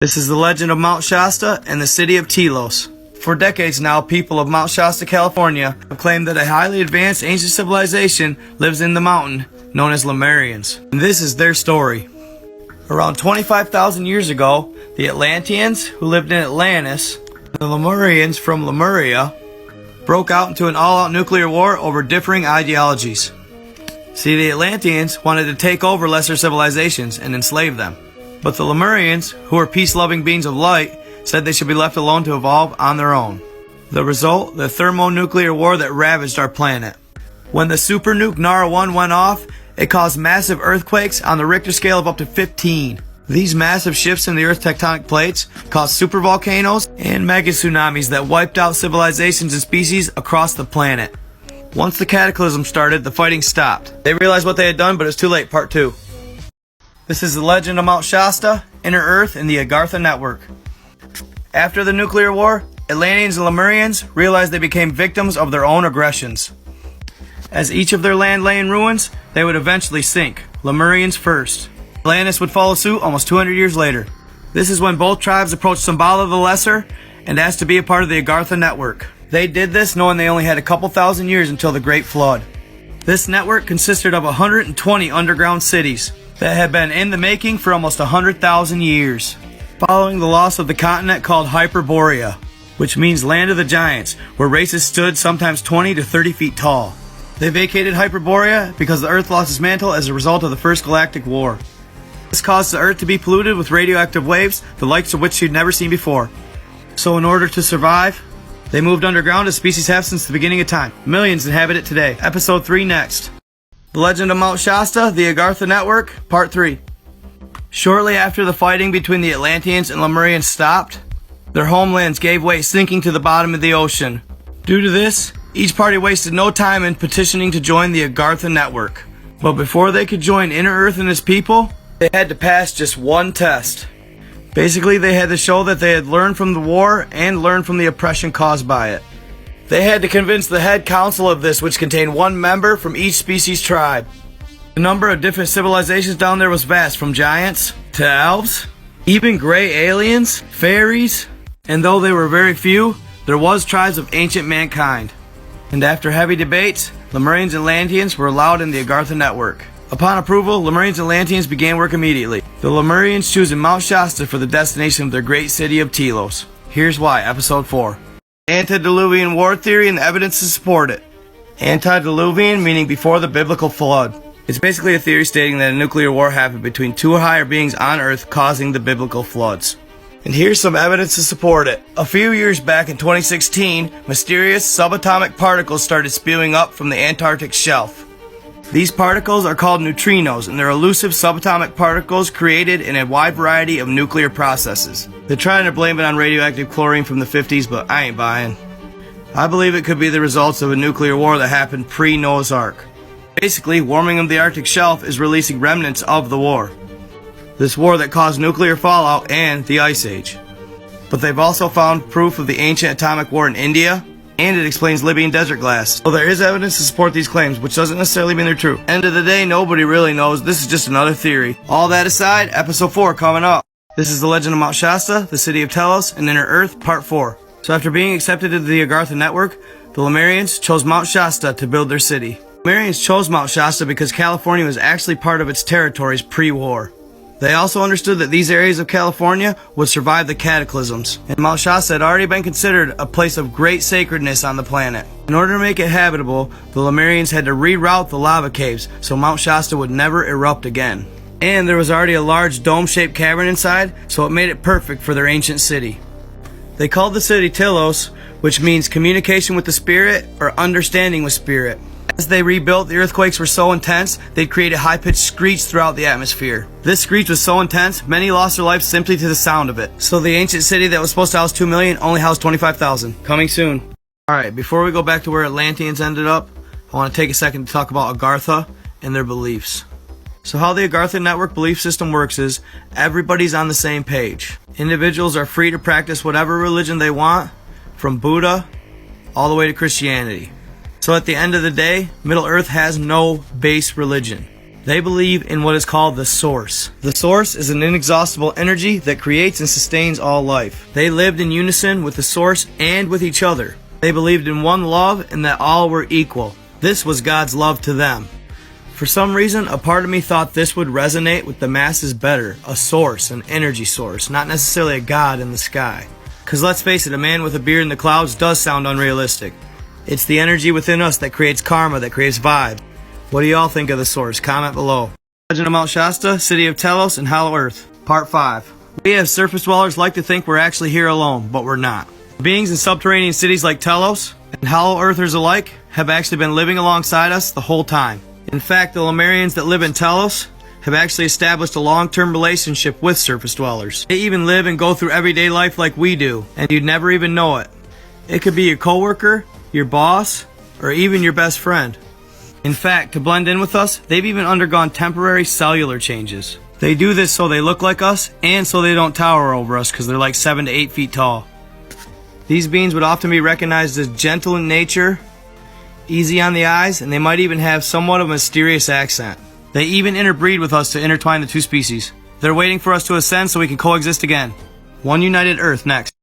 This is the legend of Mount Shasta and the city of Telos. For decades now, people of Mount Shasta, California have claimed that a highly advanced ancient civilization lives in the mountain, known as Lemurians. And this is their story. Around 25,000 years ago, the Atlanteans, who lived in Atlantis, and the Lemurians from Lemuria, broke out into an all-out nuclear war over differing ideologies. See, the Atlanteans wanted to take over lesser civilizations and enslave them. But the Lemurians, who were peace-loving beings of light, said they should be left alone to evolve on their own. The result, the thermonuclear war that ravaged our planet. When the super nuke Nara 1 went off, it caused massive earthquakes on the Richter scale of up to 15. These massive shifts in the Earth's tectonic plates caused supervolcanoes and mega tsunamis that wiped out civilizations and species across the planet. Once the cataclysm started, the fighting stopped. They realized what they had done, but it's too late. Part 2. This is the legend of Mount Shasta, Inner Earth, and the Agartha Network. After the nuclear war, Atlanteans and Lemurians realized they became victims of their own aggressions. As each of their land lay in ruins, they would eventually sink, Lemurians first. Atlantis would follow suit almost 200 years later. This is when both tribes approached Shambhala the Lesser and asked to be a part of the Agartha Network. They did this knowing they only had a couple thousand years until the Great Flood. This network consisted of 120 underground cities that had been in the making for almost 100,000 years. Following the loss of the continent called Hyperborea, which means land of the giants, where races stood sometimes 20 to 30 feet tall. They vacated Hyperborea because the Earth lost its mantle as a result of the First Galactic War. This caused the Earth to be polluted with radioactive waves, the likes of which she'd never seen before. So in order to survive, they moved underground as species have since the beginning of time. Millions inhabit it today. Episode 3 next. The Legend of Mount Shasta, the Agartha Network, Part 3. Shortly after the fighting between the Atlanteans and Lemurians stopped, their homelands gave way, sinking to the bottom of the ocean. Due to this, each party wasted no time in petitioning to join the Agartha Network. But before they could join Inner Earth and its people, they had to pass just one test. Basically, they had to show that they had learned from the war and learned from the oppression caused by it. They had to convince the head council of this, which contained one member from each species tribe. The number of different civilizations down there was vast, from giants to elves, even gray aliens, fairies, and though they were very few, there was tribes of ancient mankind. And after heavy debates, Lemurians and Atlanteans were allowed in the Agartha Network. Upon approval, Lemurians and Atlanteans began work immediately. The Lemurians choosing Mount Shasta for the destination of their great city of Telos. Here's why, Episode 4. Antediluvian war theory and the evidence to support it. Antediluvian meaning before the biblical flood. It's basically a theory stating that a nuclear war happened between two higher beings on Earth causing the biblical floods. And here's some evidence to support it. A few years back in 2016, mysterious subatomic particles started spewing up from the Antarctic shelf. These particles are called neutrinos, and they're elusive subatomic particles created in a wide variety of nuclear processes. They're trying to blame it on radioactive chlorine from the 50s, but I ain't buying. I believe it could be the results of a nuclear war that happened pre-Noah's Ark. Basically, warming of the Arctic shelf is releasing remnants of the war. This war that caused nuclear fallout and the Ice Age. But they've also found proof of the ancient atomic war in India, and it explains Libyan desert glass. So there is evidence to support these claims, which doesn't necessarily mean they're true. End of the day, nobody really knows. This is just another theory. All that aside, Episode 4 coming up. This is the Legend of Mount Shasta, the city of Telos, and Inner Earth, Part 4. So after being accepted into the Agartha Network, the Lemurians chose Mount Shasta to build their city. Lemurians chose Mount Shasta because California was actually part of its territories pre-war. They also understood that these areas of California would survive the cataclysms, and Mount Shasta had already been considered a place of great sacredness on the planet. In order to make it habitable, the Lemurians had to reroute the lava caves so Mount Shasta would never erupt again. And there was already a large dome-shaped cavern inside, so it made it perfect for their ancient city. They called the city Telos, which means communication with the spirit or understanding with spirit. As they rebuilt, the earthquakes were so intense, they'd create a high-pitched screech throughout the atmosphere. This screech was so intense, many lost their lives simply to the sound of it. So the ancient city that was supposed to house 2 million only housed 25,000. Coming soon. Alright, before we go back to where Atlanteans ended up, I want to take a second to talk about Agartha and their beliefs. So how the Agartha Network belief system works is, everybody's on the same page. Individuals are free to practice whatever religion they want, from Buddha all the way to Christianity. So at the end of the day, Middle Earth has no base religion. They believe in what is called the Source. The Source is an inexhaustible energy that creates and sustains all life. They lived in unison with the Source and with each other. They believed in one love and that all were equal. This was God's love to them. For some reason, a part of me thought this would resonate with the masses better. A source, an energy source, not necessarily a God in the sky. Because let's face it, a man with a beard in the clouds does sound unrealistic. It's the energy within us that creates karma, that creates vibe. What do y'all think of the Source? Comment below. Legend of Mount Shasta, City of Telos, and Hollow Earth. Part 5. We as surface dwellers like to think we're actually here alone, but we're not. Beings in subterranean cities like Telos and Hollow Earthers alike have actually been living alongside us the whole time. In fact, the Lemurians that live in Telos have actually established a long-term relationship with surface dwellers. They even live and go through everyday life like we do, and you'd never even know it. It could be your coworker, your boss, or even your best friend. In fact, to blend in with us, they've even undergone temporary cellular changes. They do this so they look like us and so they don't tower over us because they're like 7 to 8 feet tall. These beings would often be recognized as gentle in nature, easy on the eyes, and they might even have somewhat of a mysterious accent. They even interbreed with us to intertwine the two species. They're waiting for us to ascend so we can coexist again. One united Earth next.